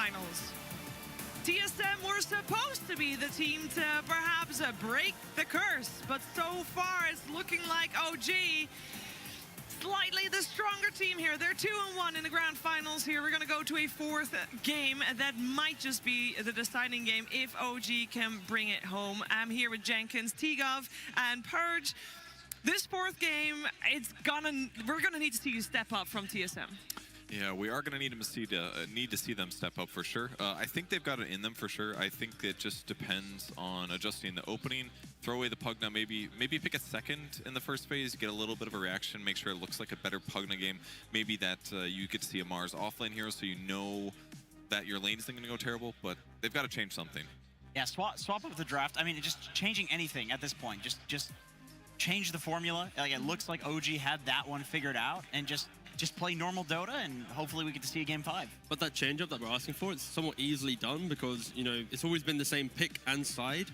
finals. TSM were supposed to be the team to perhaps break the curse, but so far it's looking like OG slightly the stronger team here. They're 2-1 in the grand finals here. We're going to go to a fourth game that might just be the deciding game if OG can bring it home. I'm here with Jenkins, Tigov, and Purge. This fourth game, we're gonna need to see you step up from TSM. Yeah, we are going to need to see them step up for sure. I think they've got it in them for sure. I think it just depends on adjusting the opening, throw away the Pugna, maybe pick a second in the first phase, get a little bit of a reaction, make sure it looks like a better Pugna game. Maybe that you get to see a Mars offlane hero, so you know that your lane isn't going to go terrible, but they've got to change something. Yeah, swap up the draft. I mean, just changing anything at this point. Just change the formula. Like, it looks like OG had that one figured out, and just play normal Dota, and hopefully we get to see a game 5. But that change-up that we're asking for, it's somewhat easily done because, you know, it's always been the same pick and side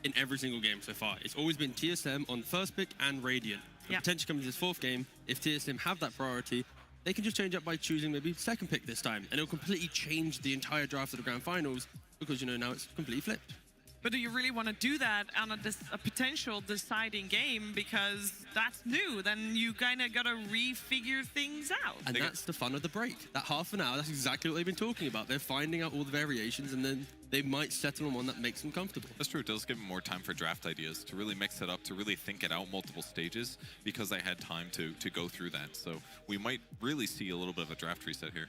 in every single game so far. It's always been TSM on first pick and Radiant. But potentially coming to this fourth game, if TSM have that priority, they can just change up by choosing maybe second pick this time, and it'll completely change the entire draft of the grand finals because, you know, now it's completely flipped. But do you really want to do that on a potential deciding game? Because that's new. Then you kind of got to refigure things out. And that's the fun of the break. That half an hour, that's exactly what they've been talking about. They're finding out all the variations, and then they might settle on one that makes them comfortable. That's true. It does give them more time for draft ideas, to really mix it up, to really think it out multiple stages, because they had time to go through that. So we might really see a little bit of a draft reset here.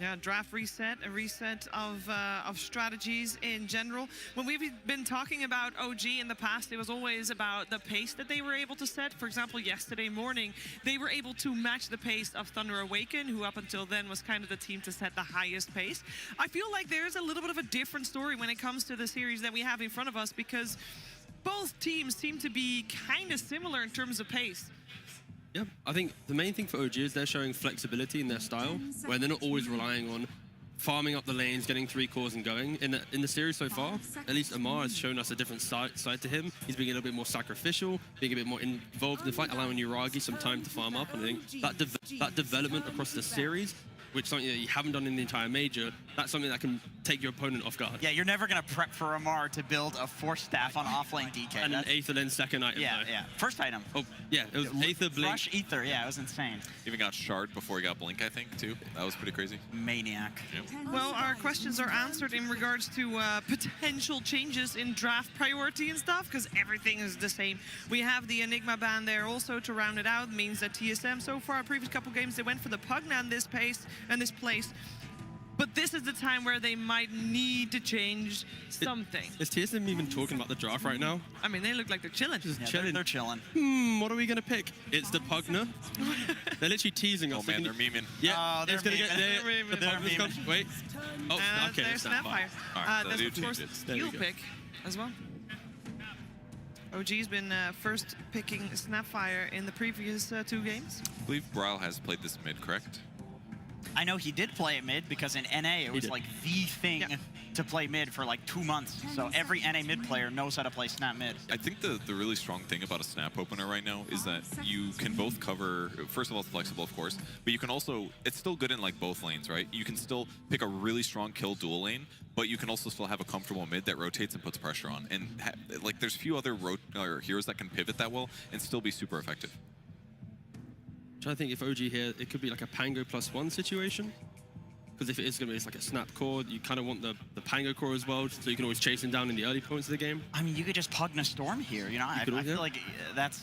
Yeah, draft reset, a reset of strategies in general. When we've been talking about OG in the past, it was always about the pace that they were able to set. For example, yesterday morning, they were able to match the pace of Thunder Awaken, who up until then was kind of the team to set the highest pace. I feel like there's a little bit of a different story when it comes to the series that we have in front of us, because both teams seem to be kind of similar in terms of pace. Yeah, I think the main thing for OG is they're showing flexibility in their style, where they're not always relying on farming up the lanes, getting 3 cores and going. In the series so far, at least Amar has shown us a different side to him. He's being a little bit more sacrificial, being a bit more involved in the fight, allowing Yuragi some time to farm up. And I think that development across the series, which is something that you haven't done in the entire major, that's something that can take your opponent off guard. Yeah, you're never going to prep for Amar to build a Force Staff on offlane DK. And an Aether then second item. Yeah, though. yeah. First item. Oh, yeah, it was Aether, Blink. Rush Ether, yeah, it was insane. Even got Shard before he got Blink, I think, too. That was pretty crazy. Maniac. Yep. Well, our questions are answered in regards to potential changes in draft priority and stuff, because everything is the same. We have the Enigma ban there also to round it out. Means that TSM, so far, previous couple games, they went for the Pugna in this pace and this place. But this is the time where they might need to change something. Is TSM even talking about the draft right now? I mean, they look like they're chilling. Just Yeah, chilling. they're chilling. What are we going to pick? It's the Pugna. They're literally teasing us. Oh man, they're memeing. Yeah, Oh, they're it's gonna get memeing. the They're Pugna's memeing. come. Wait. Oh, okay, There's Snapfire. All right, so That's they of do course change it. There we Steel go. pick as well. OG's been first picking Snapfire in the previous 2 games. I believe Brawl has played this mid, correct? I know he did play it mid because in NA it was did. like the thing to play mid for like 2 months. So every NA mid player knows how to play snap mid. I think the really strong thing about a snap opener right now is that you can both cover, first of all, it's flexible, of course, but you can also, it's still good in like both lanes, right? You can still pick a really strong kill dual lane, but you can also still have a comfortable mid that rotates and puts pressure on. And like there's few other heroes that can pivot that well and still be super effective. I'm trying to think if OG here, it could be like a Pango +1 situation. Because if it is going to be like a snap core, you kind of want the Pango core as well, so you can always chase him down in the early points of the game. I mean, you could just Pugna Storm here, you know? I could, feel like that's,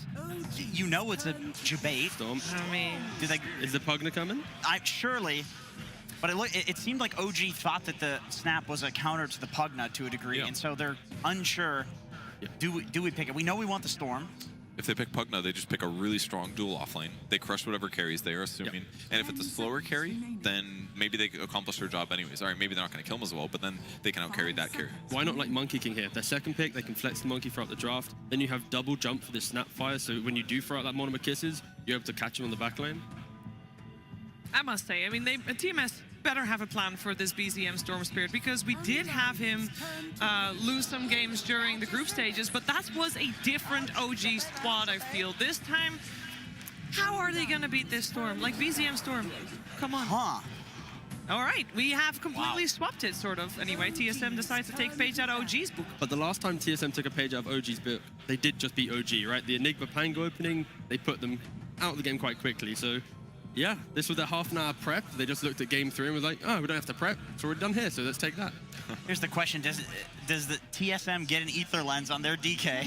you know it's a debate. Storm. I mean, Is the Pugna coming? Surely, but it seemed like OG thought that the snap was a counter to the Pugna to a degree, and so they're unsure, do we pick it? We know we want the Storm. If they pick Pugna, they just pick a really strong dual offlane. They crush whatever carries they are assuming. And if it's a slower carry, then maybe they accomplish their job anyways. All right, maybe they're not going to kill him as well, but then they can outcarry that carry. Why not like Monkey King here? Their second pick, they can flex the Monkey throughout the draft. Then you have double jump for this Snapfire, so when you do throw out that Monomer Kisses, you're able to catch him on the back lane. I must say, I mean, TMS better have a plan for this BZM Storm Spirit, because we did have him lose some games during the group stages, but that was a different OG squad, I feel. This time, how are they going to beat this Storm? Like BZM Storm, come on. Huh. All right, we have completely swapped it, sort of. Anyway, TSM decides to take a page out of OG's book. But the last time TSM took a page out of OG's book, they did just beat OG, right? The Enigma Pango opening, they put them out of the game quite quickly. So, yeah, this was their half an hour prep. They just looked at game 3 and was like, oh, we don't have to prep. It's already done here, so let's take that. Here's the question: does the TSM get an ether lens on their DK?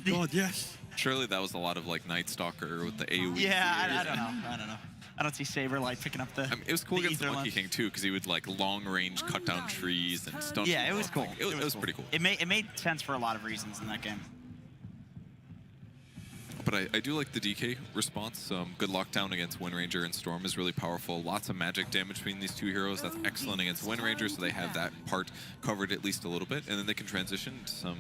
God, yes. Surely that was a lot of like Night Stalker with the AoE. Yeah, I don't know. I don't see Saberlight picking up the. I mean, it was cool the against the ether Monkey lens. King too, because he would like long range cut down trees and stun. Yeah, it was people. cool. Like, it was pretty cool. It made sense for a lot of reasons in that game. But I do like the DK response. Good lockdown against Wind Ranger and Storm is really powerful. Lots of magic damage between these two heroes. That's excellent against Wind Ranger, so they have that part covered at least a little bit. And then they can transition to some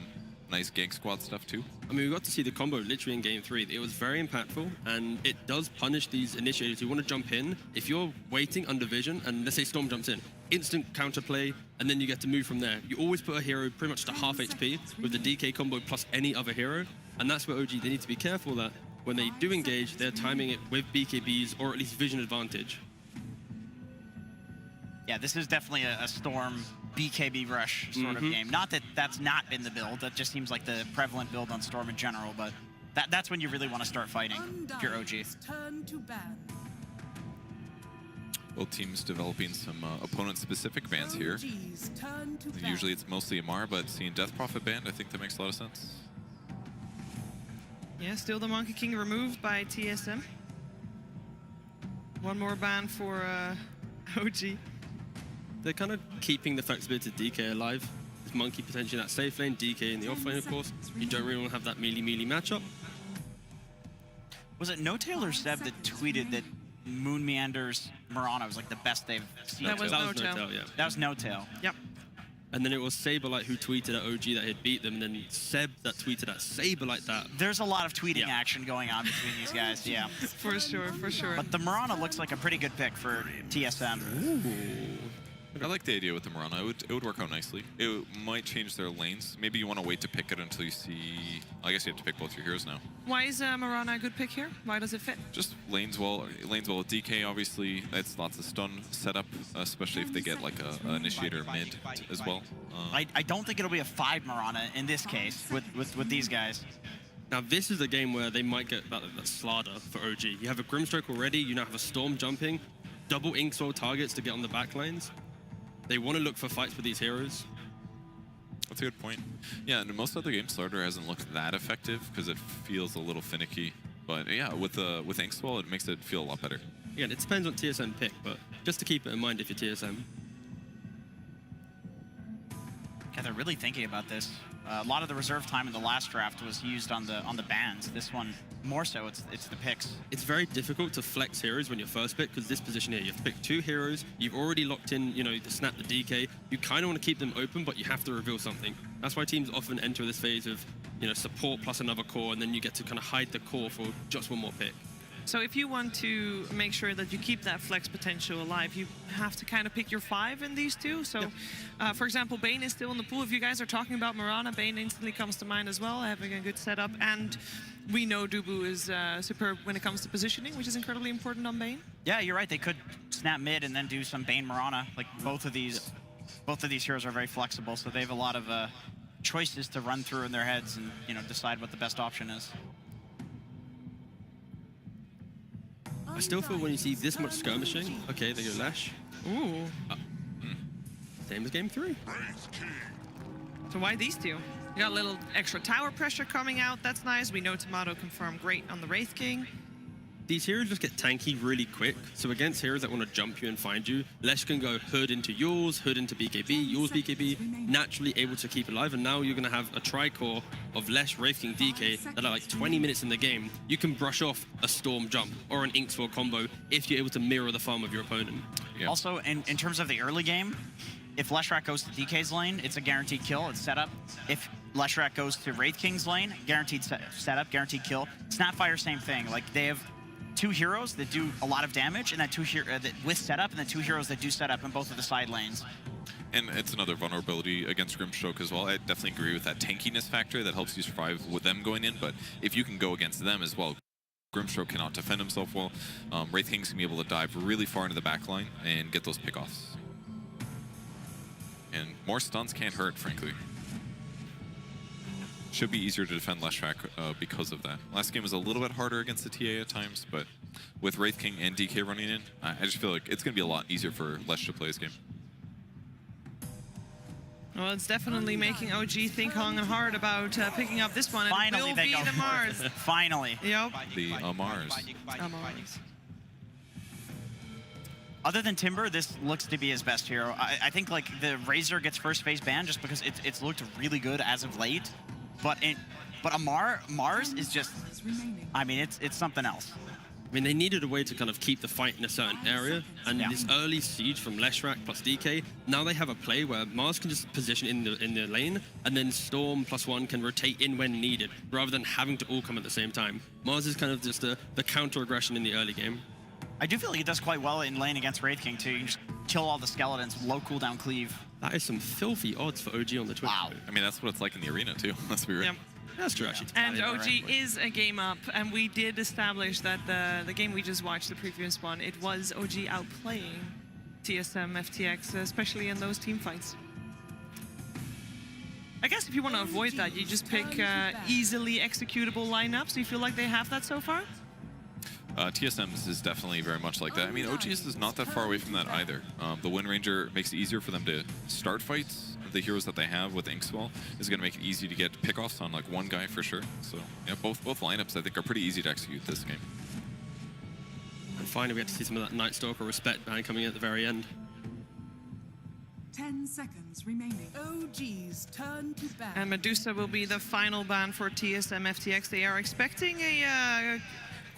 nice gank squad stuff too. I mean, we got to see the combo literally in game 3. It was very impactful, and it does punish these initiators who want to jump in. If you're waiting under vision, and let's say Storm jumps in, instant counterplay, and then you get to move from there. You always put a hero pretty much to half HP with the DK combo plus any other hero, and that's where OG, they need to be careful that when they do engage, they're timing it with BKBs or at least vision advantage. Yeah, this is definitely a Storm BKB rush sort of game. Not that that's not been the build. That just seems like the prevalent build on Storm in general, but that's when you really want to start fighting if you're OG. Both teams developing some opponent-specific bans here. Usually it's mostly Amar, but seeing Death Prophet banned, I think that makes a lot of sense. Yeah, still the Monkey King removed by TSM. One more ban for OG. They're kind of keeping the flexibility of DK alive. With Monkey potentially in that safe lane, DK in the off lane, of course. You don't really want to have that melee matchup. Was it No Tail or Seb that tweeted that Moon Meander's Mirana was like the best they've seen? That was No Tail. Yeah. That was No Tail. Yep. And then it was Saberlight who tweeted at OG that he'd beat them, and then Seb that tweeted at Saberlight that. There's a lot of tweeting action going on between these guys, yeah. For sure, for sure. But the Mirana looks like a pretty good pick for TSM. Ooh. I like the idea with the Mirana. It would work out nicely. It might change their lanes. Maybe you want to wait to pick it until you see... I guess you have to pick both your heroes now. Why is Mirana a good pick here? Why does it fit? Just lanes well with DK, obviously. That's lots of stun setup, especially if they get like a initiator mid as well. I don't think it'll be a 5 Mirana in this case with these guys. Now this is a game where they might get that Slaughter for OG. You have a Grimstroke already, you now have a Storm jumping, double Inkswell targets to get on the back lines. They want to look for fights with these heroes. That's a good point. Yeah, in most other games, Slaughter hasn't looked that effective because it feels a little finicky. But yeah, with Inkswell, it makes it feel a lot better. Again, it depends on TSM pick, but just to keep it in mind if you're TSM. Yeah, they're really thinking about this. A lot of the reserve time in the last draft was used on the bans. This one, more so, it's the picks. It's very difficult to flex heroes when you're first pick, because this position here, you have to pick 2 heroes. You've already locked in, you know, the snap, the DK. You kind of want to keep them open, but you have to reveal something. That's why teams often enter this phase of, you know, support plus another core, and then you get to kind of hide the core for just one more pick. So if you want to make sure that you keep that flex potential alive, you have to kind of pick your 5 in these two. So, for example, Bane is still in the pool. If you guys are talking about Mirana, Bane instantly comes to mind as well, having a good setup. And we know Dubu is superb when it comes to positioning, which is incredibly important on Bane. Yeah, you're right. They could snap mid and then do some Bane Mirana. Like both of these heroes are very flexible, so they have a lot of choices to run through in their heads and, you know, decide what the best option is. I still feel when you see this much skirmishing, okay, they go Lash. Ooh. Same as game 3. So why these two? You got a little extra tower pressure coming out. That's nice. We know Tomato can farm great on the Wraith King. These heroes just get tanky really quick. So against heroes that want to jump you and find you, Lesh can go Hood into yours, Hood into BKB, yours BKB, naturally able to keep alive. And now you're going to have a tri-core of Lesh, Wraith King, DK that are like 20 minutes in the game. You can brush off a Storm jump or an Inkswell combo if you're able to mirror the farm of your opponent. Yeah. Also, in terms of the early game, if Leshrac goes to DK's lane, it's a guaranteed kill, it's setup. If Leshrac goes to Wraith King's lane, guaranteed setup, guaranteed kill. Snapfire, same thing. Like, they have 2 heroes that do a lot of damage, and then 2 with setup, and then 2 heroes that do setup in both of the side lanes. And it's another vulnerability against Grimstroke as well. I definitely agree with that tankiness factor that helps you survive with them going in, but if you can go against them as well, Grimstroke cannot defend himself well. Wraith King's going to be able to dive really far into the back line and get those pickoffs. And more stuns can't hurt, frankly. Should be easier to defend Leshrac because of that. Last game was a little bit harder against the TA at times, but with Wraith King and DK running in, I just feel like it's going to be a lot easier for Lesh to play this game. Well, it's definitely making OG think long and hard about picking up this one. Finally, it will they be go the for Mars. it. Finally. Yep. The Mars. Other than Timber, this looks to be his best hero. I think like the Razor gets first phase ban just because it's looked really good as of late. But Mars is just, I mean, it's something else. I mean, they needed a way to kind of keep the fight in a certain area, and this early siege from Leshrac plus DK, now they have a play where Mars can just position in the lane, and then Storm +1 can rotate in when needed, rather than having to all come at the same time. Mars is kind of just the counter-aggression in the early game. I do feel like he does quite well in lane against Wraith King too. You can just kill all the skeletons, low cooldown cleave. That is some filthy odds for OG on the Twitch. Wow. I mean, that's what it's like in the arena, too. Let's be real. Yep. That's true, actually. And OG is a game up, and we did establish that the game we just watched, the previous one, it was OG outplaying TSM, FTX, especially in those team fights. I guess if you want to avoid that, you just pick easily executable lineups. Do you feel like they have that so far? TSM's is definitely very much like that. I mean, OG's is not that far away from that either. The Wind Ranger makes it easier for them to start fights. The heroes that they have with Inkswell is going to make it easy to get pickoffs on like one guy for sure. So yeah, both lineups I think are pretty easy to execute this game. And finally we get to see some of that Night Stalker respect ban coming in at the very end. 10 seconds remaining. OG's turn to ban. And Medusa will be the final ban for TSM FTX. They are expecting a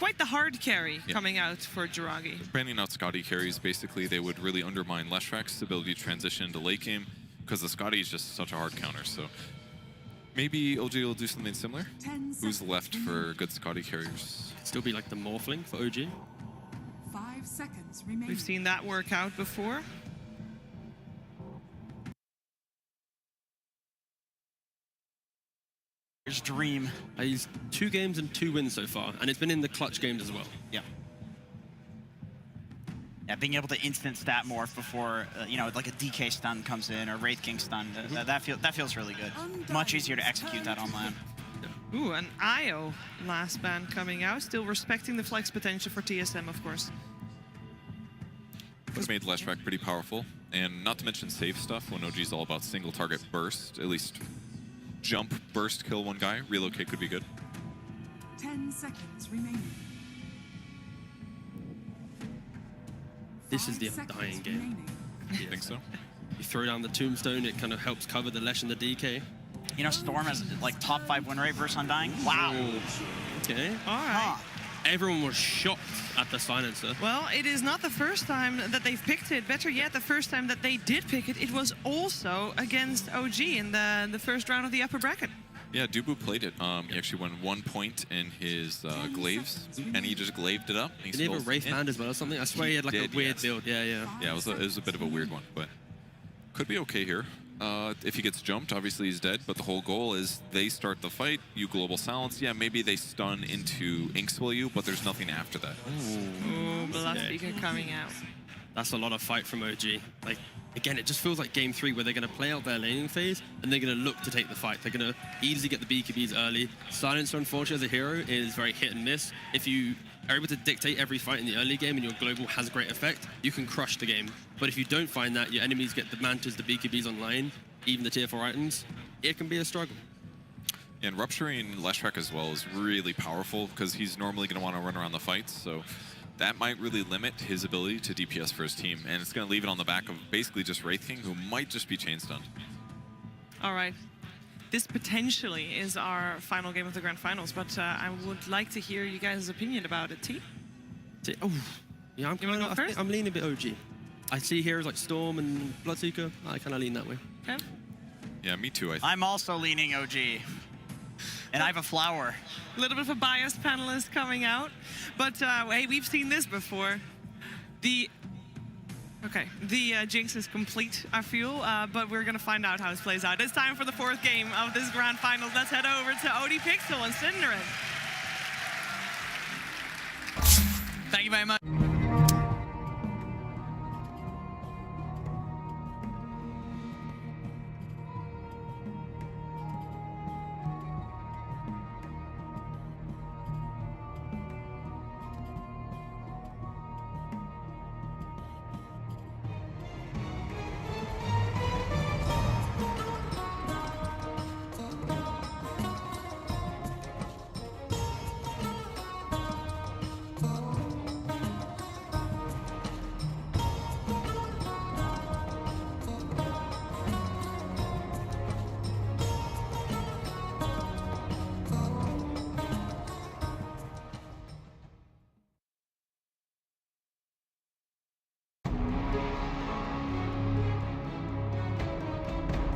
quite the hard carry coming out for Jiragi. Banning out Scotty carries, basically they would really undermine Leshrac's ability to transition into late game, because the Scotty is just such a hard counter. So maybe OG will do something similar. Who's left for good Scotty carriers? Still be like the Morphling for OG. 5 seconds remaining. We've seen that work out before. Here's Dream. He's 2 games and 2 wins so far, and it's been in the clutch games as well. Yeah. Yeah, being able to instant stat morph before, you know, like a DK stun comes in or Wraith King stun, that feels really good. Much easier to execute that on land. Ooh, an IO last ban coming out, still respecting the flex potential for TSM, of course. It's made Leshrac pretty powerful, and not to mention safe stuff when OG's all about single target burst, at least jump, burst, kill one guy, relocate could be good. 10 seconds remaining. This is the undying game. You think so? You throw down the tombstone, it kind of helps cover the Lesh and the DK. You know, Storm has like top 5 win rate versus Undying. Wow. Okay. All right. Everyone was shocked at the silencer. Well, it is not the first time that they've picked it. Better yet, the first time that they did pick it, it was also against OG in the first round of the upper bracket. Yeah, Dubu played it. He actually won 1 point in his glaives, and he just glaved it up. And Did he have a Wraith Hand as well or something? I swear he had like a weird build. Yeah, yeah. Yeah, it was a bit of a weird one, but could be okay here. If he gets jumped, obviously he's dead, but the whole goal is they start the fight, you global silence. Yeah, maybe they stun into Inkswell you, but there's nothing after that. Ooh, Bloodseeker coming out. That's a lot of fight from OG. Like, again, it just feels like game 3 where they're going to play out their laning phase and they're going to look to take the fight. They're going to easily get the BKBs early. Silencer, unfortunately, as a hero is very hit and miss. If you are able to dictate every fight in the early game and your global has great effect, you can crush the game. But if you don't find that, your enemies get the Mantas, the BKBs online, even the tier 4 items, it can be a struggle. And rupturing Leshrac as well is really powerful because he's normally going to want to run around the fights. So that might really limit his ability to DPS for his team. And it's going to leave it on the back of basically just Wraith King, who might just be chain stunned. All right. This potentially is our final game of the Grand Finals, but I would like to hear you guys' opinion about it. T? Oh, yeah, You wanna go first? I'm leaning a bit OG. I see heroes like Storm and Bloodseeker. I kind of lean that way. Okay. Yeah, me too, I think. I'm also leaning OG. And I have a flower. A little bit of a biased panelist coming out, but hey, we've seen this before. The jinx is complete, I feel, but we're gonna find out how this plays out. It's time for the 4th game of this Grand Finals. Let's head over to OD Pixel and Cinderin. Thank you very much.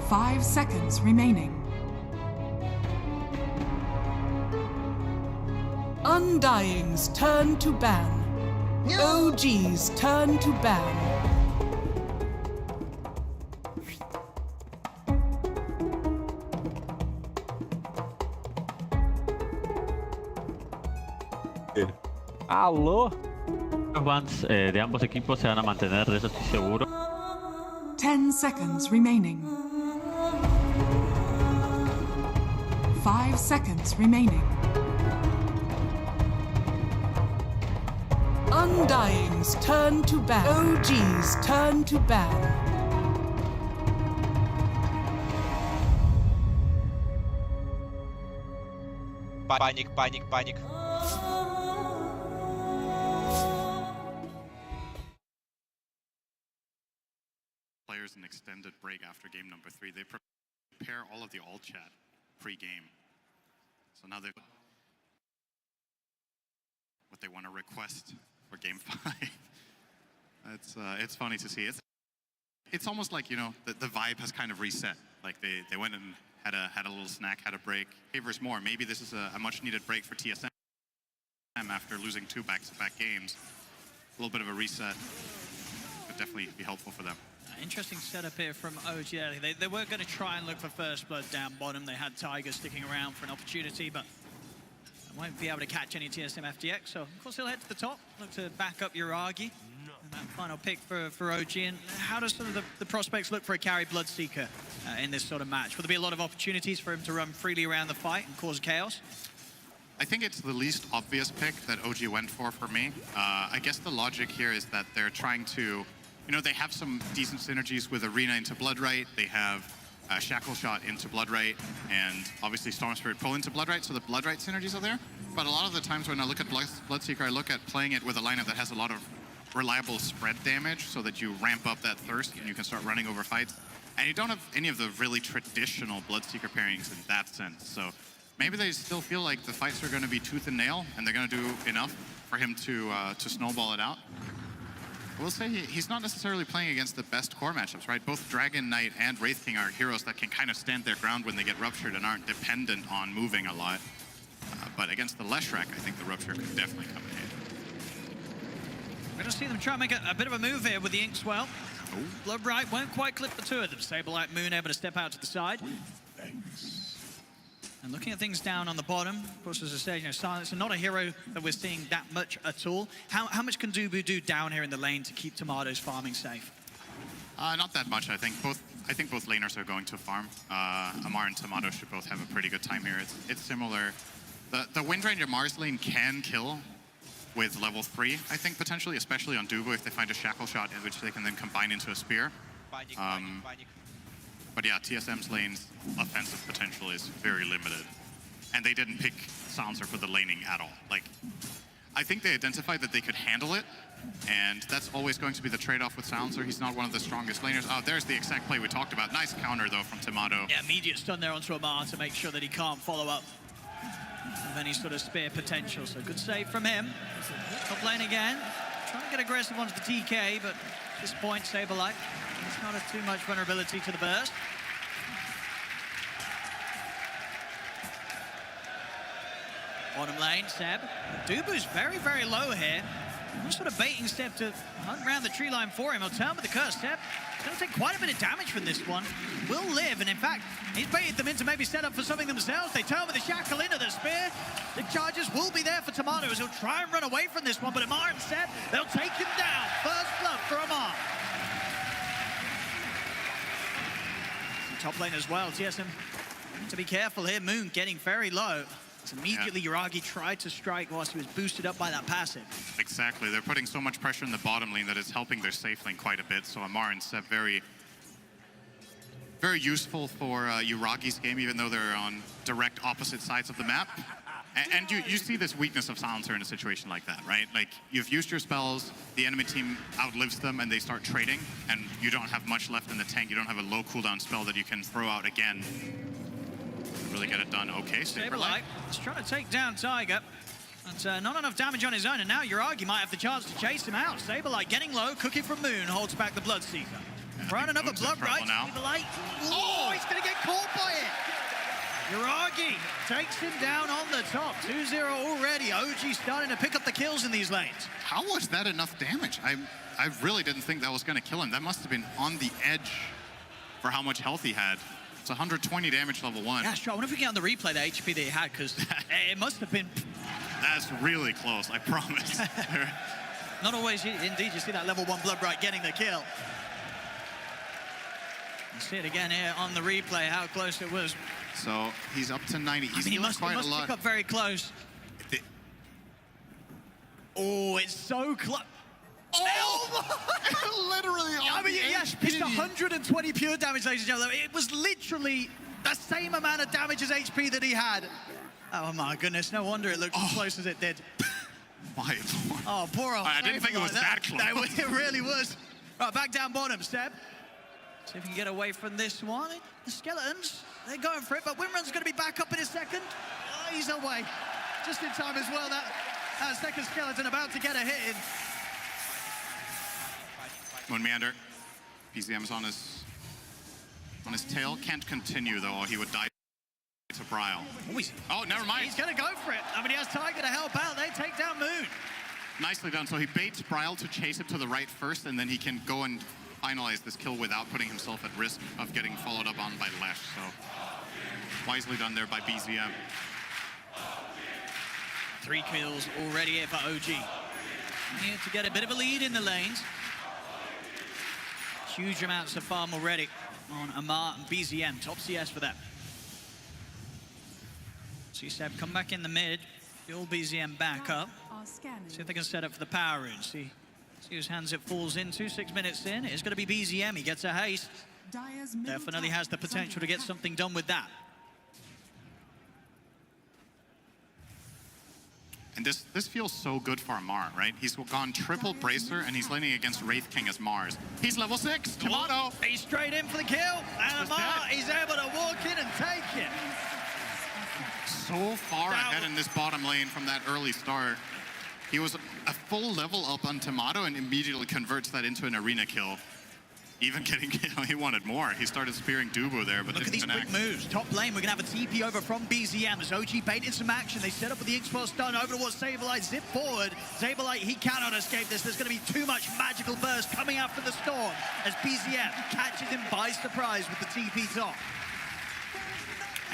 Five seconds remaining. Undying's turn to ban. OG's turn to ban. Aló. Los bans de ambos equipos se van a mantener, de eso estoy seguro. 10 seconds remaining. 5 seconds remaining. Undying's turn to ban. OG's turn to ban. Паник, паник, паник. Players an extended break after game number 3. They prepare all of the alt chat pre-game. So now they what they want to request for game 5. It's funny to see. It's almost like, you know, the vibe has kind of reset. Like they went and had a little snack, had a break. Hey, versus more. Maybe this is a much needed break for TSM after losing 2 back-to-back games. A little bit of a reset would definitely be helpful for them. Interesting setup here from OG. They were going to try and look for first blood down bottom. They had Tiger sticking around for an opportunity, but won't be able to catch any TSM FTX. So, of course, he'll head to the top, look to back up Uragi. And that final pick for OG. And how does sort of the prospects look for a carry Bloodseeker in this sort of match? Will there be a lot of opportunities for him to run freely around the fight and cause chaos? I think it's the least obvious pick that OG went for me. I guess the logic here is that they're trying to, you know, they have some decent synergies with Arena into Bloodright. They have Shackle Shot into Bloodright, and obviously Storm Spirit pull into Bloodright, so the Bloodright synergies are there. But a lot of the times when I look at Bloodseeker, I look at playing it with a lineup that has a lot of reliable spread damage, so that you ramp up that thirst and you can start running over fights. And you don't have any of the really traditional Bloodseeker pairings in that sense. So maybe they still feel like the fights are going to be tooth and nail, and they're going to do enough for him to snowball it out. I will say he's not necessarily playing against the best core matchups, right? Both Dragon Knight and Wraith King are heroes that can kind of stand their ground when they get ruptured and aren't dependent on moving a lot. But against the Leshrac, I think the rupture could definitely come in handy. We're going to see them try and make a bit of a move here with the Inkswell. Bloodbright won't quite clip the two of them. Saberlight Moon able to step out to the side. And looking at things down on the bottom, of course, as I said, you know, Silencer not a hero that we're seeing that much at all. How much can Dubu do down here in the lane to keep Tomato's farming safe? Not that much, I think. I think both laners are going to farm. Amar and Tomato should both have a pretty good time here. It's similar. The Windranger Mars lane can kill with level 3, I think, potentially, especially on Dubu if they find a Shackle Shot in which they can then combine into a Spear. But yeah, TSM's lane's offensive potential is very limited. And they didn't pick Silencer for the laning at all. Like, I think they identified that they could handle it, and that's always going to be the trade-off with Silencer. He's not one of the strongest laners. Oh, there's the exact play we talked about. Nice counter, though, from Tomato. Yeah, immediate stun there onto Amar to make sure that he can't follow up with any sort of spear potential. So good save from him. Top lane again. Trying to get aggressive onto the TK, but at this point, Saberlight, there's not too much vulnerability to the burst. Bottom lane, Seb. Dubu's very, very low here. I'm sort of baiting Seb to hunt around the tree line for him. He'll turn with the curse. Seb is going to take quite a bit of damage from this one. Will live, and in fact, he's baited them in to maybe set up for something themselves. They turn with the shackle into the spear. The charges will be there for Tomato as he'll try and run away from this one, but Amar and Seb, they'll take him down. First blood for Amar. Top lane as well. TSM to be careful here. Moon getting very low. Immediately, Yuragi tried to strike whilst he was boosted up by that passive. Exactly. They're putting so much pressure in the bottom lane that it's helping their safe lane quite a bit. So Amar and Seb very useful for Yuragi's game, even though they're on direct opposite sides of the map. And you see this weakness of Silencer in a situation like that, right? Like, you've used your spells, the enemy team outlives them, and they start trading, and you don't have much left in the tank. You don't have a low cooldown spell that you can throw out again. Really get it done. Okay, Saberlight is trying to take down Tiger. But not enough damage on his own, and now Yuragi might have the chance to chase him out. Saberlight getting low, cooking from Moon, holds back the Bloodseeker. Run another Blood Right. Saberlight. Oh, he's going to get caught by it. Yuragi takes him down on the top. 2-0 already. OG starting to pick up the kills in these lanes. How was that enough damage? I really didn't think that was going to kill him. That must have been on the edge for how much health he had. It's 120 damage level 1. Yeah, sure. I wonder if we get on the replay the HP that he had, because it must have been... That's really close, I promise. Not always, indeed, you see that level 1 Blood Right getting the kill. You see it again here on the replay, how close it was. So he's up to 90. He's he must pick up very close. Oh, it's so close. Oh! Literally on I mean, yes, it's 120 pure damage, ladies and gentlemen. It was literally the same amount of damage as HP that he had. Oh my goodness, no wonder it looked as close as it did. My Lord. Oh, poor old I didn't think it was that close. No, it really was. Right, back down bottom, Seb. See if he can get away from this one. The Skeletons, they're going for it, but Wimrun's going to be back up in a second. Oh, he's away. Just in time as well. That second Skeleton about to get a hit in. Moon Meander. PZM's on his tail. Can't continue, though, or he would die to Bryle. Oh, never mind. He's going to go for it. I mean, he has Tiger to help out. They take down Moon. Nicely done. So he baits Bryle to chase him to the right first, and then he can go and finalize this kill without putting himself at risk of getting followed up on by Lesh. So wisely done there by BZM. 3 kills already here for OG. Here to get a bit of a lead in the lanes. Huge amounts of farm already on Amar and BZM. Top CS for them. See Seb come back in the mid. Build BZM back up. See if they can set up for the power rune. See whose hands it falls into. 6 minutes in. It's going to be BZM. He gets a haste. Definitely has the potential to get something done with that. And this feels so good for Amar, right? He's gone triple Bracer, and he's laning against Wraith King as Mars. He's level 6. Tomato. He's straight in for the kill. And Amar, he's able to walk in and take it. So far ahead in this bottom lane from that early start. He was a full level up on Tomato and immediately converts that into an arena kill. Even getting, he wanted more. He started spearing Dubu there, but look at these quick moves. Top lane, we're going to have a TP over from BZM as OG bait in some action. They set up with the X-Force stun over towards Saberlight. Zip forward. Saberlight, he cannot escape this. There's going to be too much magical burst coming after the storm as BZM catches him by surprise with the TP top.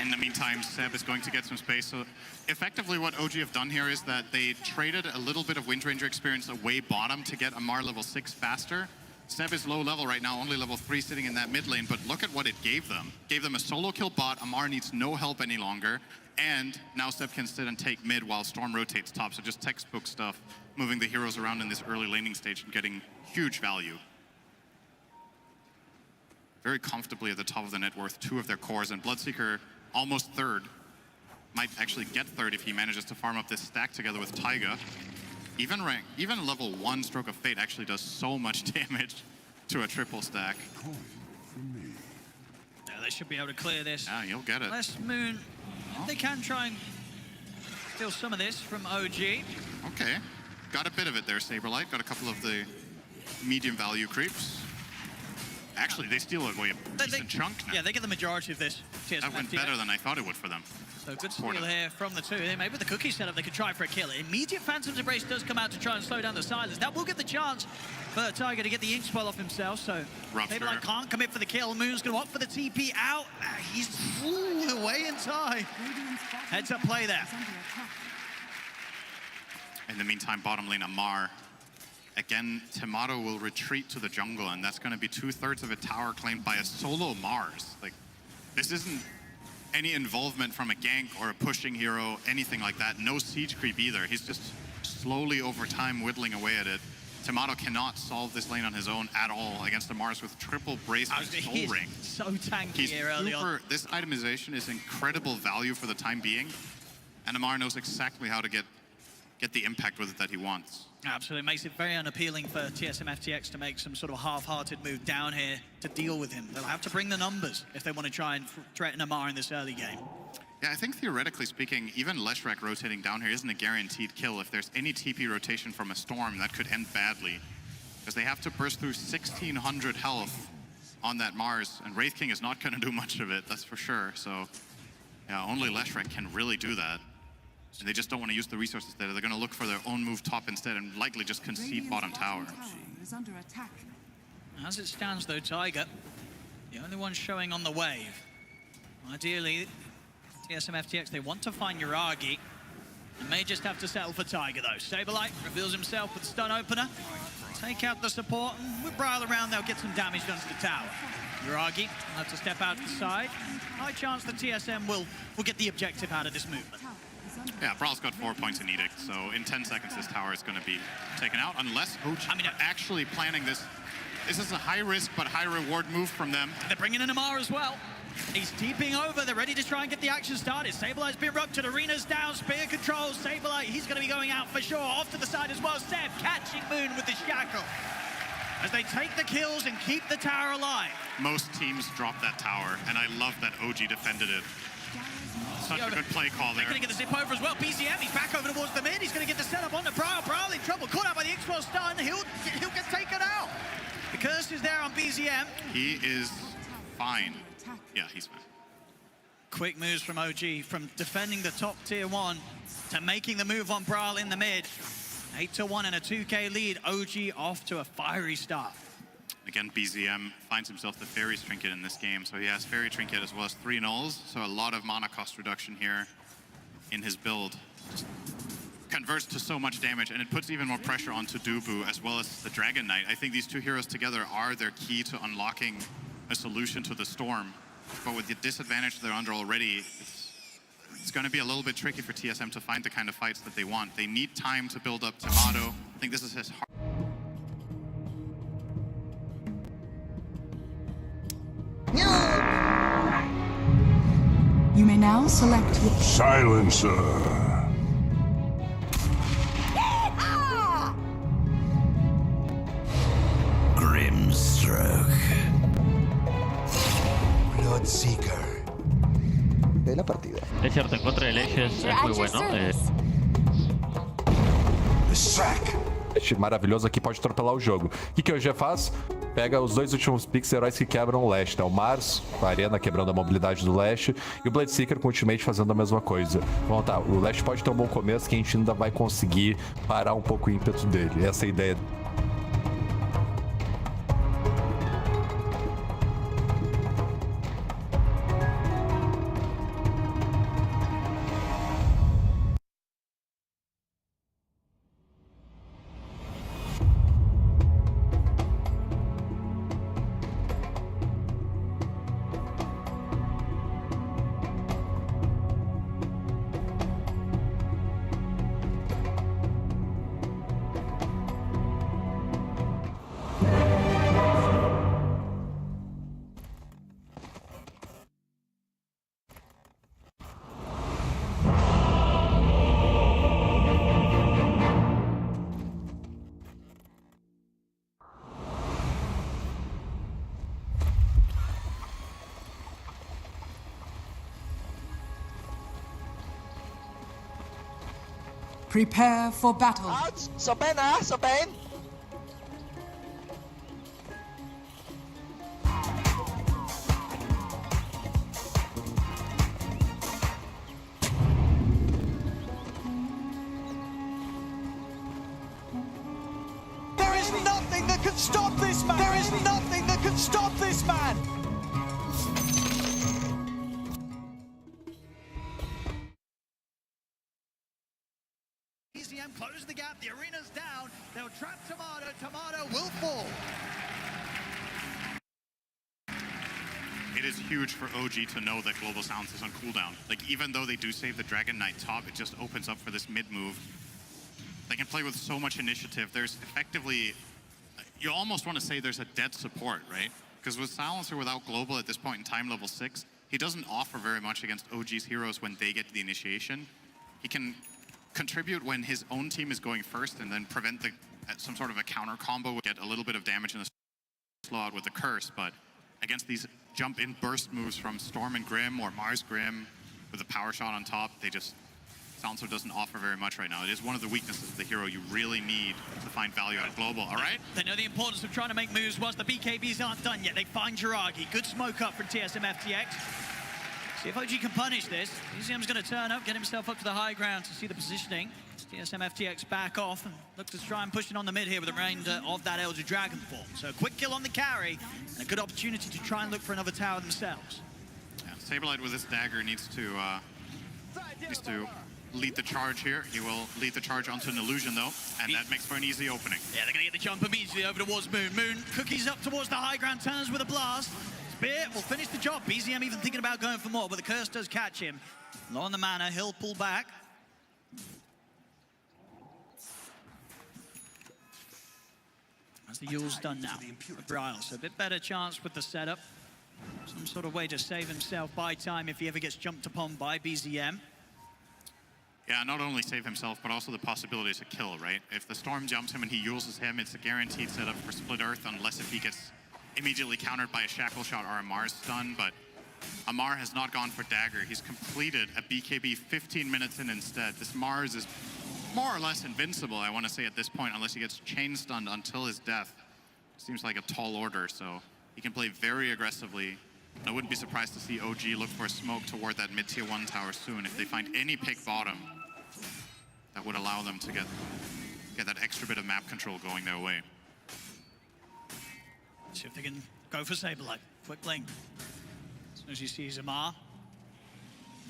In the meantime, Seb is going to get some space. So effectively what OG have done here is that they traded a little bit of Wind Ranger experience away bottom to get Amar level 6 faster. Seb is low level right now, only level 3 sitting in that mid lane, but look at what it gave them. Gave them a solo kill bot. Amar needs no help any longer. And now Seb can sit and take mid while Storm rotates top. So just textbook stuff, moving the heroes around in this early laning stage and getting huge value. Very comfortably at the top of the net worth, 2 of their cores, and Bloodseeker almost third. Might actually get third if he manages to farm up this stack together with Taiga. Even level 1 Stroke of Fate actually does so much damage to a triple stack. Yeah, they should be able to clear this. Yeah, you'll get it. Less Moon, they can try and steal some of this from OG. Okay, got a bit of it there, Saberlight. Got a couple of the medium value creeps. Actually, they steal away a decent chunk now. Yeah, they get the majority of this. TSM That went better than I thought it would for them. So good steal here from the two. Maybe with the cookie setup, they could try for a kill. Immediate Phantom's Embrace does come out to try and slow down the silence. That will get the chance for Tiger to get the ink spell off himself. So Saberlight can't commit for the kill. Moon's going to opt for the TP out. He's away in time. Heads up play there. In the meantime, bottom lane, Amar. Again, Tomato will retreat to the jungle, and that's going to be 2/3 of a tower claimed by a solo Mars. Like, this isn't any involvement from a gank or a pushing hero, anything like that. No siege creep either. He's just slowly over time whittling away at it. Tomato cannot solve this lane on his own at all against a Mars with triple brace and soul ring. So tanky here early on. This itemization is incredible value for the time being, and Amar knows exactly how to get the impact with it that he wants. Absolutely, makes it very unappealing for TSM FTX to make some sort of half-hearted move down here to deal with him. They'll have to bring the numbers if they want to try and threaten Amar in this early game. Yeah, I think theoretically speaking, even Leshrac rotating down here isn't a guaranteed kill. If there's any TP rotation from a Storm, that could end badly. Because they have to burst through 1,600 health on that Mars, and Wraith King is not going to do much of it, that's for sure. So, yeah, only Leshrac can really do that. And they just don't want to use the resources there. They're going to look for their own move top instead and likely just concede bottom tower. As it stands though, Tiger, the only one showing on the wave. Ideally, TSM FTX, they want to find Yuragi. And may just have to settle for Tiger though. Saberlight reveals himself with the stun opener. Take out the support, and with Braille around, they'll get some damage done to the tower. Yuragi will have to step out to the side. High chance the TSM will get the objective out of this movement. Yeah, Brawl's got 4 points in Edict, so in 10 seconds this tower is going to be taken out, unless OG actually planning this. This is a high-risk but high-reward move from them. They're bringing in Amar as well. He's deeping over, they're ready to try and get the action started. Saberlight's been ruptured, Arena's down, Spear controls, Saberlight, he's going to be going out for sure. Off to the side as well, Seb catching Moon with the shackle. As they take the kills and keep the tower alive. Most teams drop that tower, and I love that OG defended it. Such a good play call there. They're going to get the zip over as well. BCM, he's back over towards the mid. He's going to get the setup on the Brawl. Brawl in trouble. Caught out by the X-Well stun. He'll get taken out. The curse is there on BCM. He is fine. Yeah, he's fine. Quick moves from OG, from defending the top tier 1 to making the move on Brawl in the mid. 8-1 and a 2K lead. OG off to a fiery start. Again, BZM finds himself the Fairy's Trinket in this game, so he has Fairy Trinket as well as 3 nulls, so a lot of mana cost reduction here in his build. Just converts to so much damage, and it puts even more pressure onto Dubu as well as the Dragon Knight. I think these two heroes together are their key to unlocking a solution to the Storm, but with the disadvantage they're under already, it's going to be a little bit tricky for TSM to find the kind of fights that they want. They need time to build up Tomato. I think this is his hard. You may now select your Silencer. Grimstroke. Bloodseeker. De la partida. Es cierto, en contra de Leche es muy bueno. Este maravilhoso aqui pode atropelar o jogo. O que o EG faz? Pega os 2 últimos picks heróis que quebram o Leste, né? O Mars, a Arena quebrando a mobilidade do Leste, e o Bloodseeker com o Ultimate fazendo a mesma coisa. Bom, tá, o Leste pode ter um bom começo que a gente ainda vai conseguir parar um pouco o ímpeto dele. Essa é a ideia. Prepare for battle. So Ben. nothing that can stop this man! There is nothing that can stop this man! TSM closes the gap, the arena's down, they'll trap Tomato, Tomato will fall. It is huge for OG to know that Global Silence is on cooldown. Like, even though they do save the Dragon Knight top, it just opens up for this mid move. They can play with so much initiative. There's effectively, you almost want to say there's a dead support, right? Because with Silencer without Global at this point in time, level 6, he doesn't offer very much against OG's heroes when they get the initiation. He can contribute when his own team is going first and then prevent some sort of a counter combo, get a little bit of damage in the slot with the curse, but against these jump in burst moves from Storm and Grim or Mars Grim with a power shot on top, Silencer doesn't offer very much right now. It is one of the weaknesses of the hero you really need to find value out of Global, all right? They know the importance of trying to make moves whilst the BKBs aren't done yet. They find Jiragi. Good smoke up from TSM FTX. See if OG can punish this. TSM's going to turn up, get himself up to the high ground to see the positioning. TSM FTX back off and look to try and push it on the mid here with the remainder of that Elder Dragon form. So a quick kill on the carry and a good opportunity to try and look for another tower themselves. Yeah, Saberlight with his dagger needs to lead the charge here. He will lead the charge onto an illusion though, and that makes for an easy opening. Yeah, they're going to get the jump immediately over towards Moon. Moon cookies up towards the high ground, turns with a blast. Spear will finish the job. BZM even thinking about going for more, but the curse does catch him. Low on the mana, he'll pull back. As the Yule's done now, Brile, so a bit better chance with the setup. Some sort of way to save himself by time if he ever gets jumped upon by BZM. Yeah, not only save himself, but also the possibility to kill, right? If the Storm jumps him and he uses him, it's a guaranteed setup for Split Earth, unless if he gets immediately countered by a Shackle Shot or a Mars stun, but Amar has not gone for Dagger. He's completed a BKB 15 minutes in instead. This Mars is more or less invincible, I want to say, at this point, unless he gets chain stunned until his death. Seems like a tall order, so he can play very aggressively. I wouldn't be surprised to see OG look for a smoke toward that mid-tier 1 tower soon if they find any pick bottom that would allow them to get that extra bit of map control going their way. See if they can go for Saberlight. Quick blink. As soon as you see Zamar.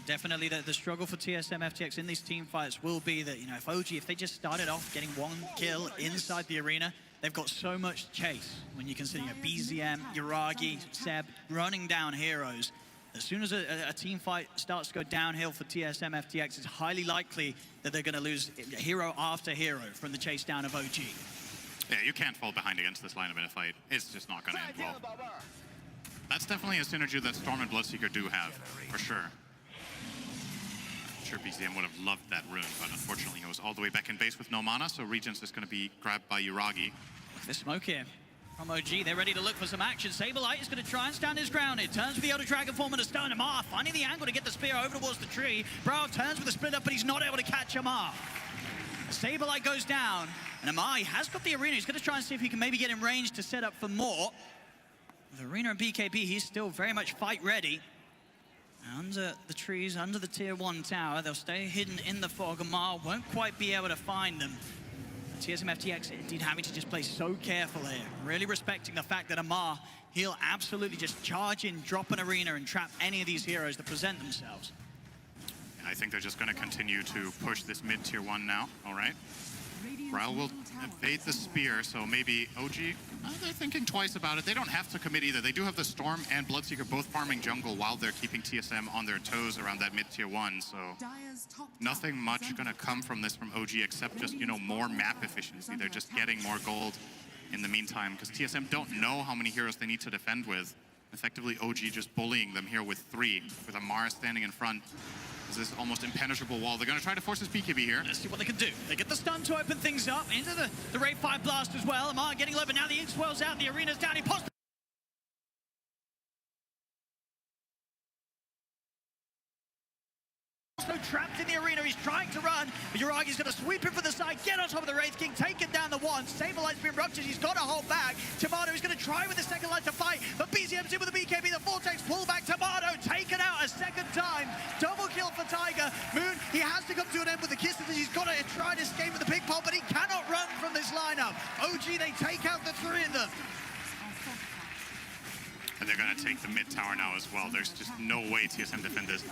Definitely the struggle for TSM FTX in these team fights will be that, you know, if OG, if they just started off getting one kill inside the arena, they've got so much chase when you consider, you know, BZM, Yuragi, Seb running down heroes. As soon as a team fight starts to go downhill for TSM FTX, it's highly likely that they're going to lose hero after hero from the chase down of OG. Yeah, you can't fall behind against this lineup in a fight. It's just not going to end well. That's definitely a synergy that Storm and Bloodseeker do have, for sure. I'm sure BZM would have loved that rune, but unfortunately he was all the way back in base with no mana, so Regent's is going to be grabbed by Yuragi. Look at this smoke here from OG. They're ready to look for some action. Saberlight is going to try and stand his ground. It turns with the Elder Dragon form and a stone. Amar finding the angle to get the spear over towards the tree. Brawl turns with a split up, but he's not able to catch Amar. Saberlight goes down, and Amar has got the arena. He's going to try and see if he can maybe get in range to set up for more. With Arena and BKB, he's still very much fight ready. Under the trees, under the tier 1 tower, they'll stay hidden in the fog. Amar won't quite be able to find them. TSM FTX indeed having to just play so careful here, really respecting the fact that Amar, he'll absolutely just charge in, drop an arena, and trap any of these heroes that present themselves. I think they're just going to continue to push this mid-tier 1 now, all right? Brawl will evade the spear, so maybe OG, they're thinking twice about it. They don't have to commit either. They do have the Storm and Bloodseeker both farming jungle while they're keeping TSM on their toes around that mid-tier 1, so nothing much going to come from this from OG except just, you know, more map efficiency. They're just getting more gold in the meantime because TSM don't know how many heroes they need to defend with. Effectively, OG just bullying them here with 3, with Amar standing in front. This almost impenetrable wall. They're going to try to force this BKB here. Let's see what they can do. They get the stun to open things up into the Raid 5 blast as well. Amar getting low, but now the ink swells out. The arena's down. He pops. Also trapped in the arena. He's trying to run, but Yuragi's going to sweep him from the side, get on top of the Wraith King, take it down the one. Saberlight's been ruptured. He's got to hold back. Tomato is going to try with the second light to fight, but BZM's in with the BKB. The Vortex pull back. Tomato taken out a second time. Double kill for Tiger. Moon, he has to come to an end with the kiss of the chances. He's got to try to escape with the pick pot, but he cannot run from this lineup. OG, they take out the three of them. And they're going to take the mid tower now as well. There's just no way TSM defend this.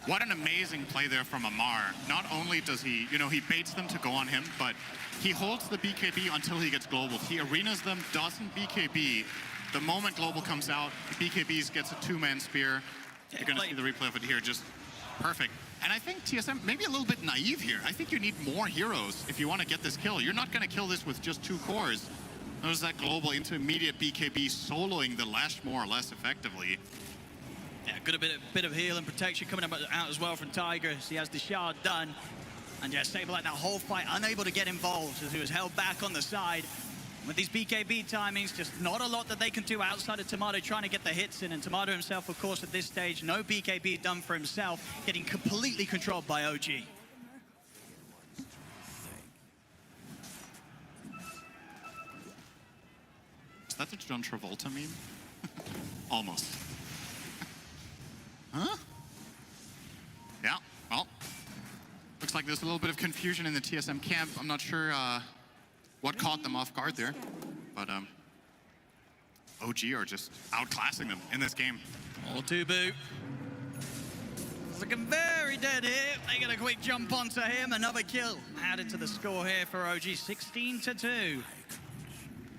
What an amazing play there from Amar. Not only does he, he baits them to go on him, but he holds the BKB until he gets global. He arenas them, doesn't BKB. The moment global comes out, BKBs gets a two-man spear. You're going to see the replay of it here, just perfect. And I think TSM maybe a little bit naive here. I think you need more heroes if you want to get this kill. You're not going to kill this with just 2 cores. There's that global into immediate BKB soloing the Lash more or less effectively. Yeah, good a bit of heal and protection coming out as well from Tiger. He has the shard done. And yeah, Saberlight that whole fight unable to get involved as he was held back on the side. With these BKB timings, just not a lot that they can do outside of Tomato trying to get the hits in. And Tomato himself, of course, at this stage, no BKB done for himself, getting completely controlled by OG. Is that the John Travolta meme? Almost. Huh? Yeah, well, looks like there's a little bit of confusion in the TSM camp. I'm not sure what caught them off guard there, but OG are just outclassing them in this game. All to boot. It's looking very dead here. They get a quick jump onto him. Another kill added to the score here for OG, 16-2.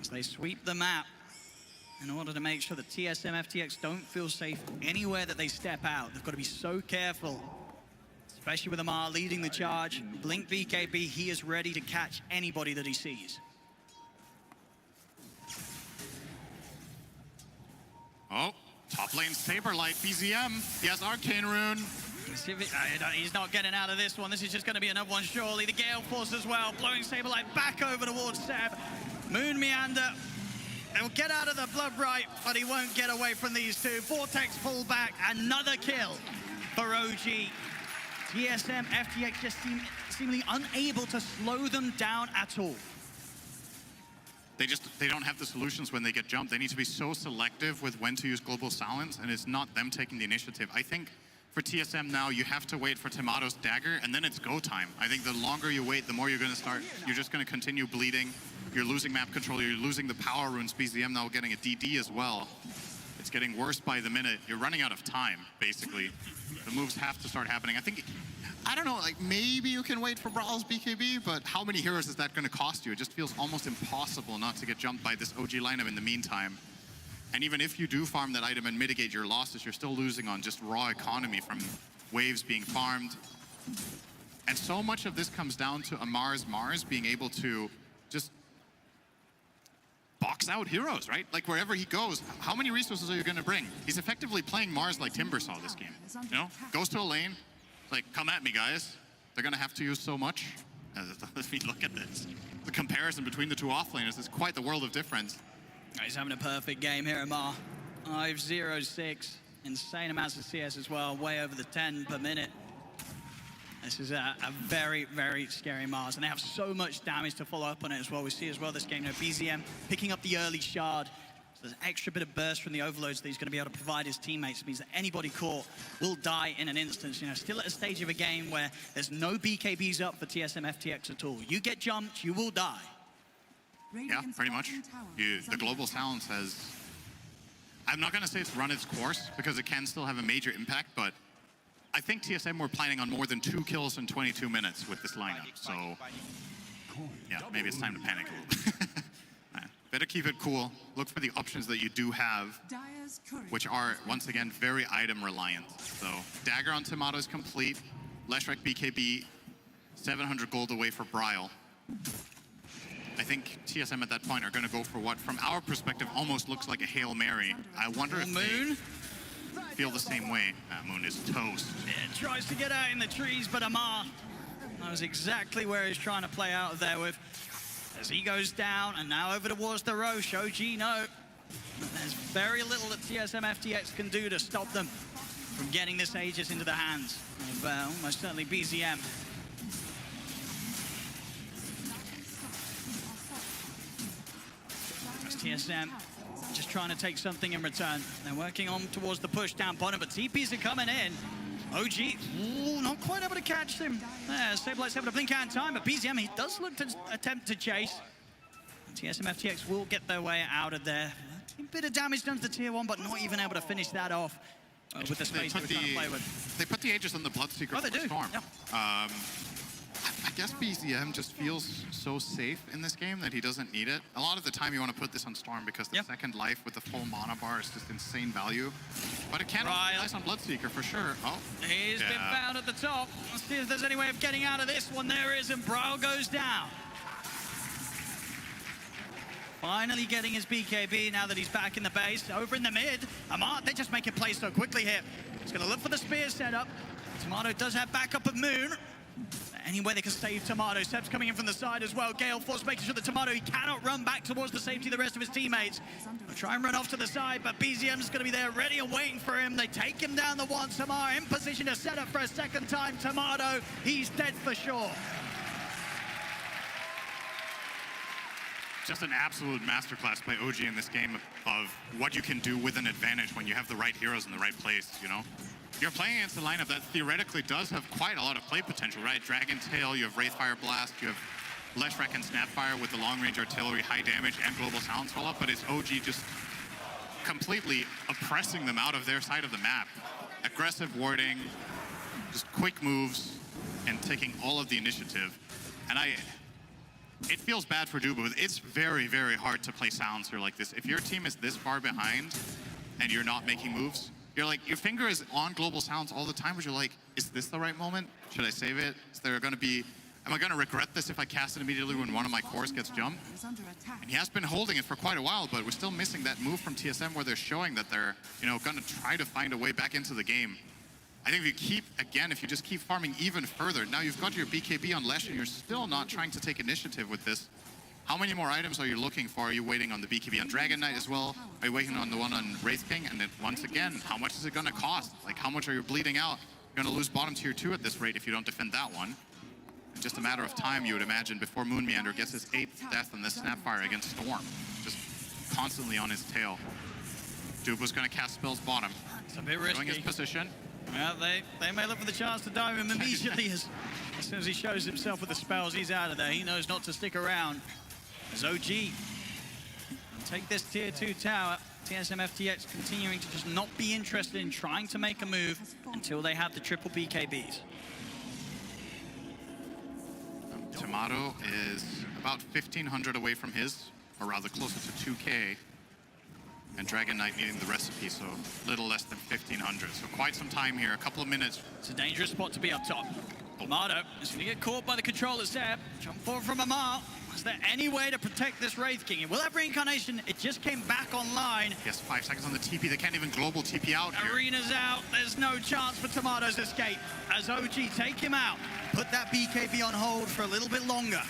As they sweep the map in order to make sure that TSM FTX don't feel safe anywhere that they step out. They've got to be so careful, especially with Amar leading the charge. Blink BKB, he is ready to catch anybody that he sees. Oh, top lane Saberlight, BZM. He has Arcane Rune. He's not getting out of this one. This is just going to be another one, surely. The Gale Force as well, blowing Saberlight back over towards Seb. Moon Meander, he'll get out of the Blood Right, but he won't get away from these two. Vortex pull back, another kill for OG. TSM, FTX just seemingly unable to slow them down at all. They don't have the solutions when they get jumped. They need to be so selective with when to use Global Silence, and it's not them taking the initiative. I think for TSM now, you have to wait for Tomato's dagger, and then it's go time. I think the longer you wait, the more you're going to start, you're just going to continue bleeding. You're losing map control, you're losing the power runes. BZM now getting a DD as well. It's getting worse by the minute. You're running out of time, basically. The moves have to start happening. I don't know, like maybe you can wait for Brawl's BKB, but how many heroes is that going to cost you? It just feels almost impossible not to get jumped by this OG lineup in the meantime. And even if you do farm that item and mitigate your losses, you're still losing on just raw economy from waves being farmed. And so much of this comes down to Amar's Mars being able to just box out heroes, right? Like wherever he goes, how many resources are you going to bring? He's effectively playing Mars like Timbersaw this game. Goes to a lane, like, come at me, guys. They're going to have to use so much. I mean, look at this. The comparison between the two offlaners is quite the world of difference. He's having a perfect game here, Amar. 5-0-6. Insane amounts of CS as well, way over the 10 per minute. This is a very, very scary Mars, and they have so much damage to follow up on it as well. We see as well this game, BZM picking up the early shard. So there's an extra bit of burst from the overloads that he's going to be able to provide his teammates. It means that anybody caught will die in an instant. Still at a stage of a game where there's no BKBs up for TSM FTX at all. You get jumped, you will die. Yeah, pretty much. The Global Silence has... I'm not going to say it's run its course, because it can still have a major impact, but I think TSM were planning on more than 2 kills in 22 minutes with this lineup, so yeah, maybe it's time to panic a little bit. Better keep it cool. Look for the options that you do have, which are, once again, very item reliant. So, Dagger on Tomato is complete. Leshrac BKB, 700 gold away for Bryle. I think TSM at that point are going to go for what, from our perspective, almost looks like a Hail Mary. I wonder if Moon feel the same way. Moon is toast. Yeah, tries to get out in the trees, but Amar knows exactly where he's trying to play out of there with. As he goes down, and now over towards the Roche. OG, no. There's very little that TSM FTX can do to stop them from getting this Aegis into the hands of almost certainly BZM. As TSM just trying to take something in return. They're working on towards the push down bottom, but TPs are coming in. OG, ooh, not quite able to catch him. Stabilize able to blink out in time, but BZM, he does look to attempt to chase. TSM FTX will get their way out of there. A bit of damage done to the tier 1, but not even able to finish that off with the space they were trying to play with. They put the Aegis on the Bloodseeker for the Storm. Yeah. I guess BZM just feels so safe in this game that he doesn't need it. A lot of the time you want to put this on Storm because the second life with the full mana bar is just insane value. But it can relies on Bloodseeker for sure. Oh, he's been found at the top. Let's see if there's any way of getting out of this one. There is, and Brawl goes down. Finally getting his BKB now that he's back in the base. Over in the mid, Amart, they just make it play so quickly here. He's going to look for the spear setup. Tomato does have backup of Moon. Any way they can save Tomato. Seb's coming in from the side as well. Gale Force making sure that Tomato, he cannot run back towards the safety of the rest of his teammates. They'll try and run off to the side, but BZM's going to be there ready and waiting for him. They take him down the one. Tamar in position to set up for a second time. Tomato, he's dead for sure. Just an absolute masterclass by OG in this game of what you can do with an advantage when you have the right heroes in the right place, you know? You're playing against a lineup that theoretically does have quite a lot of play potential, right? Dragon Tail, you have Wraithfire Blast, you have Leshrac and Snapfire with the long-range artillery, high damage, and Global Silence roll-up, but it's OG just completely oppressing them out of their side of the map. Aggressive warding, just quick moves, and taking all of the initiative. And it feels bad for Dubu. It's very, very hard to play Silencer like this. If your team is this far behind and you're not making moves, you're like, your finger is on Global Silence all the time, but you're like, is this the right moment? Should I save it? Is there going to be, am I going to regret this if I cast it immediately when one of my cores gets jumped? And he has been holding it for quite a while, but we're still missing that move from TSM where they're showing that they're, you know, going to try to find a way back into the game. I think if you just keep farming even further, now you've got your BKB on Lesh and you're still not trying to take initiative with this. How many more items are you looking for? Are you waiting on the BKB on Dragon Knight as well? Are you waiting on the one on Wraith King? And then once again, how much is it going to cost? Like, how much are you bleeding out? You're going to lose bottom tier 2 at this rate if you don't defend that one. In just a matter of time, you would imagine, before Moon Meander gets his 8th death in this Snapfire against Storm. Just constantly on his tail. Dubu's going to cast spells bottom. It's a bit risky. Knowing his position. Well, they may look for the chance to dive him immediately as soon as he shows himself with the spells, he's out of there. He knows not to stick around. As OG take this tier 2 tower, TSM FTX continuing to just not be interested in trying to make a move until they have the triple BKBs. Tomato is about 1,500 away from his, or rather closer to 2K. And Dragon Knight needing the recipe, so a little less than 1,500. So quite some time here, a couple of minutes. It's a dangerous spot to be up top. Tomato is going to get caught by the controllers there. Jump forward from Amar. Is there any way to protect this Wraith King? It will have Reincarnation. It just came back online. Yes, 5 seconds on the TP. They can't even global TP out here. Arena's out. There's no chance for Tomato's escape. As OG take him out. Put that BKB on hold for a little bit longer.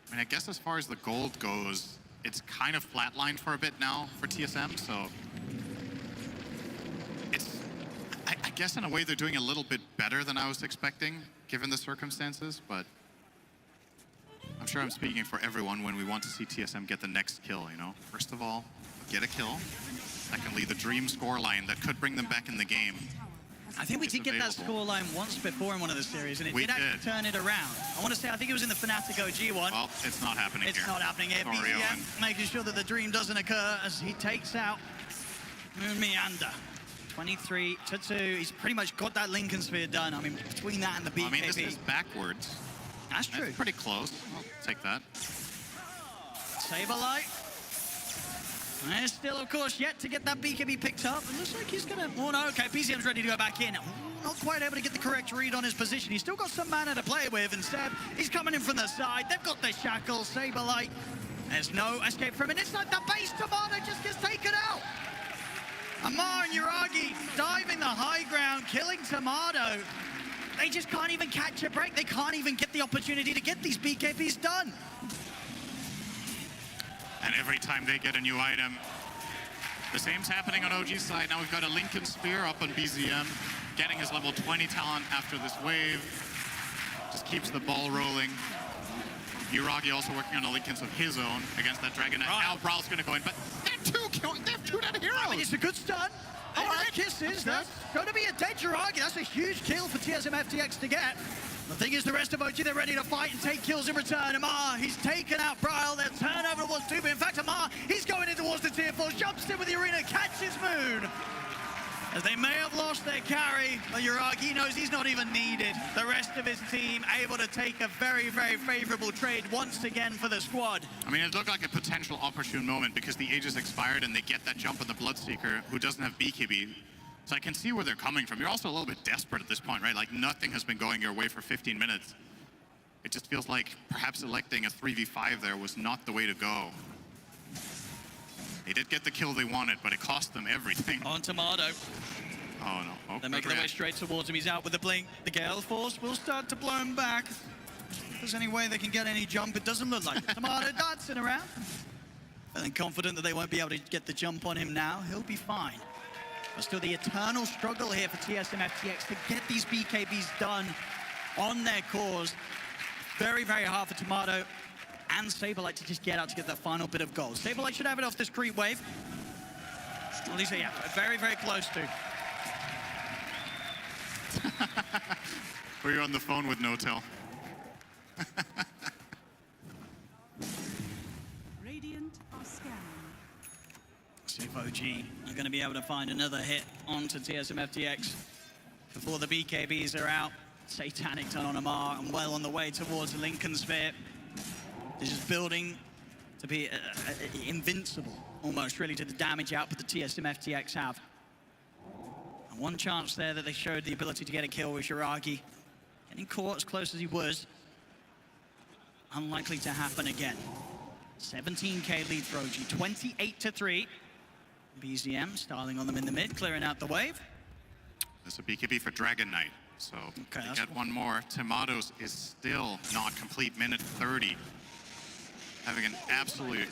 I mean, I guess as far as the gold goes, it's kind of flatlined for a bit now for TSM, so it's, I guess in a way they're doing a little bit better than I was expecting, given the circumstances, but I'm sure I'm speaking for everyone when we want to see TSM get the next kill, you know? First of all, get a kill. Secondly, the dream scoreline that could bring them back in the game. I think we did get that scoreline once before in one of the series, and it did actually turn it around. I want to say, I think it was in the Fnatic OG one. Well, it's not happening here. It's not happening here. BZM making sure that the dream doesn't occur as he takes out Moon Meander. 23-2. He's pretty much got that Lincoln Sphere done. I mean, between that and the BKB. I mean, this is backwards. That's true. That's pretty close. I'll take that. Saberlight. And still, of course, yet to get that BKB picked up. It looks like he's going to... Oh, no, okay, BZM's ready to go back in. Not quite able to get the correct read on his position. He's still got some mana to play with, and Seb, he's coming in from the side. They've got the shackles. Saberlight. There's no escape from it. Inside the base, Tomato just gets taken out. Amar and Yuragi diving the high ground, killing Tomato. They just can't even catch a break. They can't even get the opportunity to get these BKBs done. And every time they get a new item, the same's happening on OG's side. Now we've got a Lincoln Spear up on BZM, getting his level 20 talent after this wave. Just keeps the ball rolling. Yuragi also working on a Lincolns of his own against that Dragon Knight. Now Brawl's going to go in, but they have two dead heroes. I mean, it's a good stun. All right, kisses. That's going to be a dead Jiragi. That's a huge kill for TSM FTX to get. The thing is, the rest of OG, they're ready to fight and take kills in return. Amar, he's taken out Bryle. Their turnover was Tuba. In fact, Amar, he's going in towards the tier 4, jumps in with the arena, catches Moon. As they may have lost their carry, but Jiragi knows he's not even needed. The rest of his team able to take a very, very favorable trade once again for the squad. I mean, it looked like a potential opportune moment because the Aegis expired and they get that jump on the Bloodseeker who doesn't have BKB. So I can see where they're coming from. You're also a little bit desperate at this point, right? Like nothing has been going your way for 15 minutes. It just feels like perhaps electing a 3v5 there was not the way to go. They did get the kill they wanted, but it cost them everything. On Tomato. Oh no. Oh, They're making their way straight towards him. He's out with the blink. The Gale Force will start to blow him back. If there's any way they can get any jump, it doesn't look like it. Tomato dancing around. Feeling confident that they won't be able to get the jump on him now. He'll be fine. But still the eternal struggle here for TSM FTX to get these BKBs done on their cores. Very, very hard for Tomato and Saberlight to just get out to get that final bit of gold. Saberlight should have it off this creep wave. At least, yeah, very, very close to. We're on the phone with No-Tell. Radiant are scanning. See if OG are going to be able to find another hit onto TSM FTX before the BKBs are out. Satanic turn on Amar and well on the way towards the Lincoln Sphere. They're just building to be invincible, almost, really, to the damage output the TSM FTX have. And one chance there that they showed the ability to get a kill with Jiragi. Getting caught as close as he was. Unlikely to happen again. 17k lead for OG, 28-3. BZM styling on them in the mid, clearing out the wave. There's a BKB for Dragon Knight, so they get one more. Tomatoes is still not complete, minute 30. Having an absolute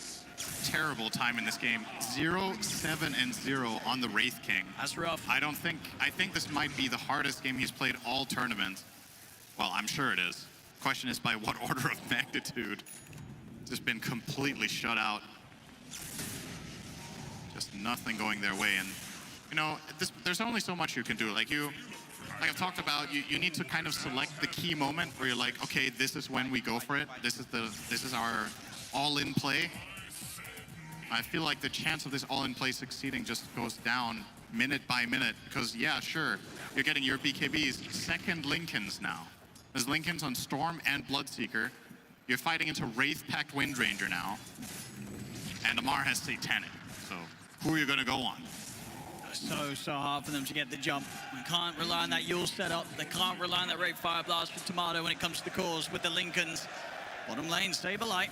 terrible time in this game. 0-7-0 on the Wraith King. That's rough. I think this might be the hardest game he's played all tournament. Well, I'm sure it is. Question is by what order of magnitude? Just been completely shut out. Just nothing going their way. And, you know, there's only so much you can do. Like I've talked about, you need to kind of select the key moment where you're like, okay, this is when we go for it. This is our all-in play. I feel like the chance of this all-in play succeeding just goes down minute by minute because, yeah, sure, you're getting your BKBs. Second Lincolns now. There's Lincolns on Storm and Bloodseeker. You're fighting into Wraith-packed Windranger now. And Amar has Satanic. So who are you going to go on? So hard for them to get the jump. They can't rely on that Yule setup. They can't rely on that Wraith Fire Blast with Tomato when it comes to the cores with the Lincolns. Bottom lane, Saberlight.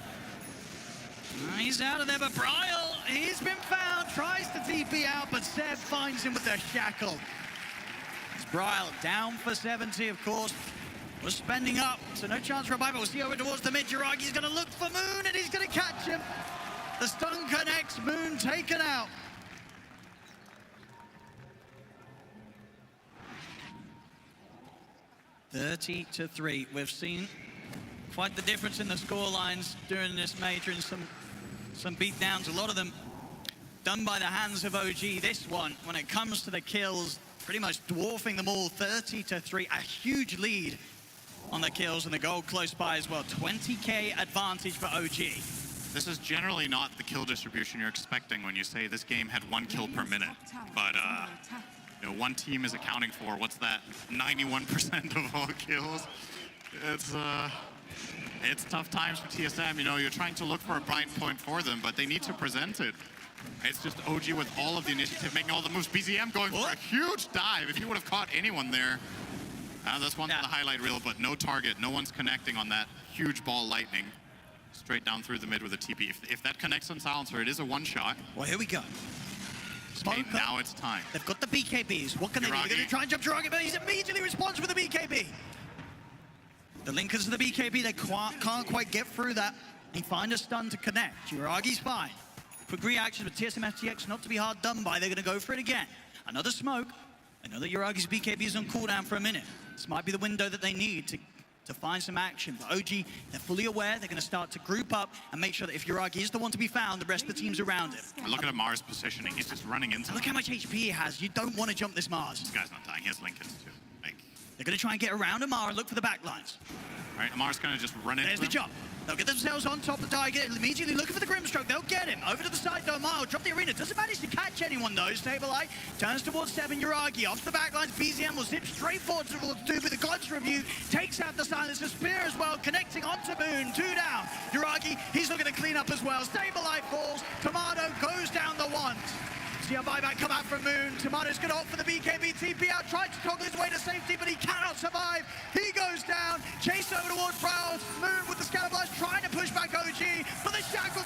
He's out of there, but Bryle, he's been found. Tries to TP out, but Seb finds him with the shackle. It's Bryle down for 70, of course. Was spending up, so no chance for a buyback. We'll see over towards the mid. Jiragi's going to look for Moon, and he's going to catch him. The stun connects, Moon taken out. (30-3). We've seen quite the difference in the score lines during this major, and some beatdowns. A lot of them done by the hands of OG. This one, when it comes to the kills, pretty much dwarfing them all. 30-3, a huge lead on the kills, and the goal close by as well. 20k advantage for OG. This is generally not the kill distribution you're expecting when you say this game had 1 kill per minute. But you know, one team is accounting for, what's that, 91% of all kills. It's tough times for TSM. You know, you're trying to look for a bright point for them, but they need to present it. It's just OG with all of the initiative, making all the moves. BZM going for a huge dive. If he would have caught anyone there, that's one on the highlight reel, but no target. No one's connecting on that huge ball lightning. Straight down through the mid with a TP. If that connects on Silencer, it is a one-shot. Well, here we go. Okay, now it's time. They've got the BKBs. What can they do? They're going to try and jump Jiragi, but he's immediately responds with the BKB. The Lincolns of the BKB, they can't quite get through that. He find a stun to connect. Jiragi's fine. Quick reaction, but TSM FTX not to be hard done by. They're going to go for it again. Another smoke. I know that Jiragi's BKB is on cooldown for a minute. This might be the window that they need to to find some action. But OG, they're fully aware. They're going to start to group up and make sure that if Yuragi is the one to be found, the rest of the team's around him. Look at Mars positioning. He's just running into Look how much HP he has. You don't want to jump this Mars. This guy's not dying. He has Lincoln too. Like, they're going to try and get around Amara and look for the backlines. all right, Amar's going to just run into There's the him. jump. They'll get themselves on top of the target, immediately looking for the Grimstroke. They'll get him. Over to the side, though, Mile. Drop the arena. Doesn't manage to catch anyone, though. Sableye turns towards 7. Yuragi off the backlines. BZM will zip straight forward towards 2 with the God's Review. Takes out the Silencer Spear as well, connecting onto Moon. 2 down. Yuragi, he's looking to clean up as well. Sableye falls. Tomato goes down the ones. See a buyback come out from Moon. Tomato's going to opt for the BKB TP out. Tried to toggle his way to safety, but he cannot survive. He goes down. Chase over towards Browse. Moon with the Scalablast trying to push back OG, but the Shackle